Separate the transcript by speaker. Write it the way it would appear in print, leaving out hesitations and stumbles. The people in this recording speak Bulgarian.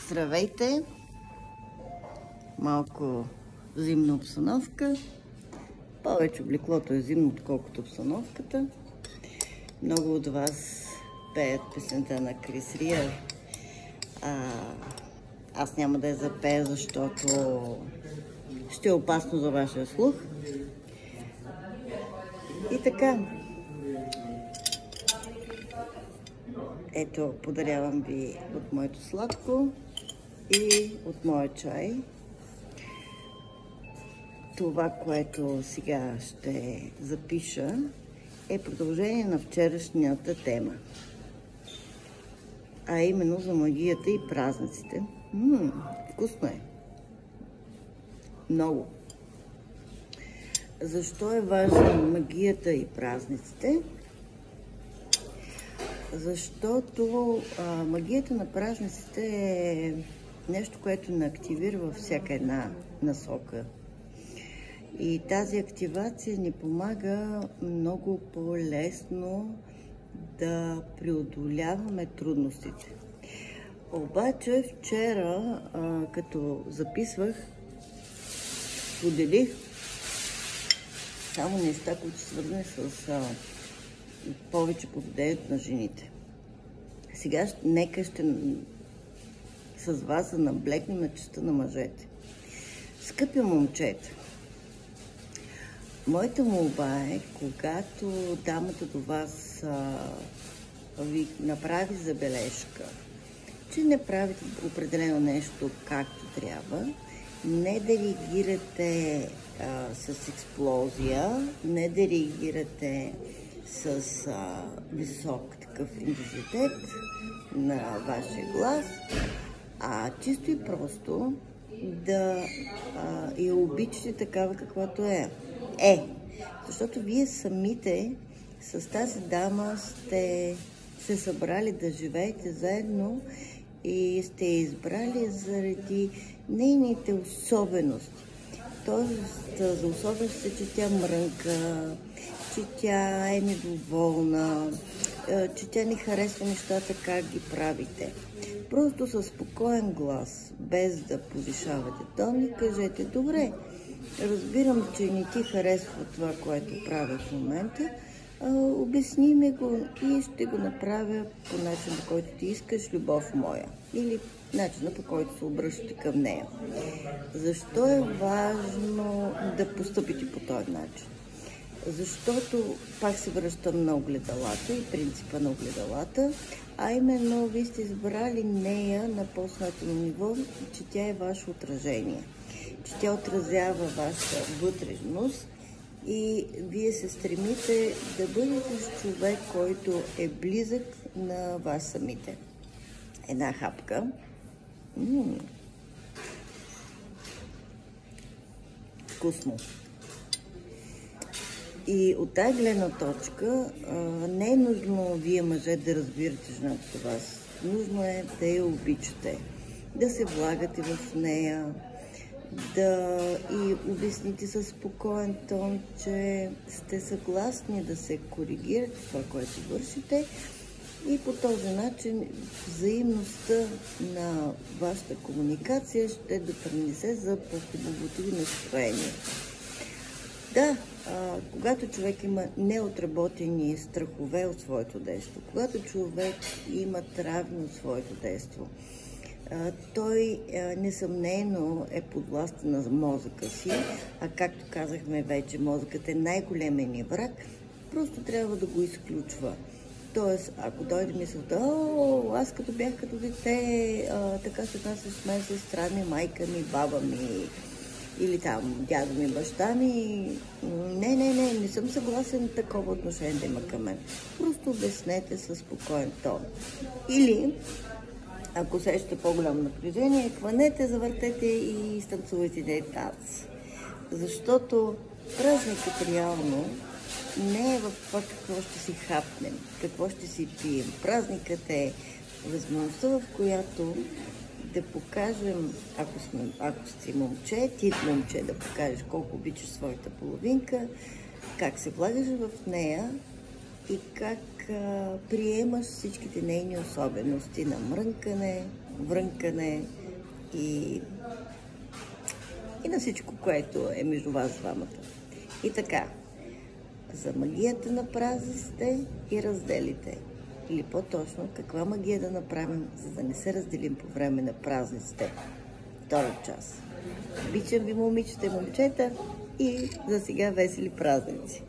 Speaker 1: Здравейте! Малко зимна обстановка. Повече облеклото е зимно, отколкото обстановката. Много от вас пеят песента на Крис Риър. Аз няма да я запея, защото ще е опасно за вашия слух. И така. Ето, подарявам ви от моето сладко и от моя чай. Това, което сега ще запиша, е продължение на вчерашната тема. А именно за магията и празниците. Вкусно е. Много. Защо е важна магията и празниците? Защото магията на празниците е нещо, което не активира във всяка една насока. И тази активация ни помага много по-лесно да преодоляваме трудностите. Обаче вчера, като записвах, споделих само неща, които са свързани с повече поведението на жените. Сега нека с вас да наблегнем на частта на мъжете. Скъпи момчета, моята молба е, когато дамата до вас ви направи забележка, че не правите определено нещо както трябва, не да реагирате с експлозия, не да реагирате с висок такъв интензитет на вашия глас, а чисто и просто да я обичате такава каквато е. Защото вие самите с тази дама сте се събрали да живеете заедно и сте избрали заради нейните особености. Тоест за особеностите, че тя мрънка, че тя е недоволна, че тя не харесва нещата, как ги правите. Просто със спокоен глас, без да повишавате тон, и кажете: добре, разбирам, че не ти харесва това, което правя в момента, обясни ми го и ще го направя по начин, по който ти искаш, любов моя. Или начина, по който се обръщате към нея. Защо е важно да постъпите по този начин? Защото пак се връщам на огледалата и принципа на огледалата, а именно вие сте избрали нея на по-снатено ниво, че тя е ваше отражение, че тя отразява вашата вътрешност и вие се стремите да бъдете с човек, който е близък на вас самите. Една хапка. Вкусно. И от тази гледна точка не е нужно вие, мъже, да разбирате жената до вас. Нужно е да я обичате, да се влагате в нея, да и обясните със спокоен тон, че сте съгласни да се коригирате това, което вършите, и по този начин взаимността на вашата комуникация ще допринесе за по-хубавото ви настроение. Да, когато човек има неотработени страхове от своето действо, когато човек има травми от своето действо, той несъмнено е подвластен на мозъка си, а както казахме вече, мозъкът е най-големият ни враг, просто трябва да го изключва. Тоест, ако дойде мисълта: аз като бях като дете, така се отнася с мен сестра ми, майка ми, баба ми, или там дядо ми, баща ми, не съм съгласен такова отношение да има към мен. Просто обяснете със спокоен тон. Или, ако сещате по-голямо напрежение, хванете, завъртете и станцувайте танц. Защото празникът реално не е в това какво ще си хапнем, какво ще си пием. Празникът е възможността, в която да покажем, ако сте момче, ти момче, да покажеш колко обичаш своята половинка, как се влагаш в нея и как приемаш всичките нейни особености на мрънкане, врънкане, и на всичко, което е между вас двамата. И така, за магията на празниците и разделите. Или по-точно, каква магия да направим, за да не се разделим по време на празниците. Втора част. Обичам ви, момичета и момчета, и за сега весели празници!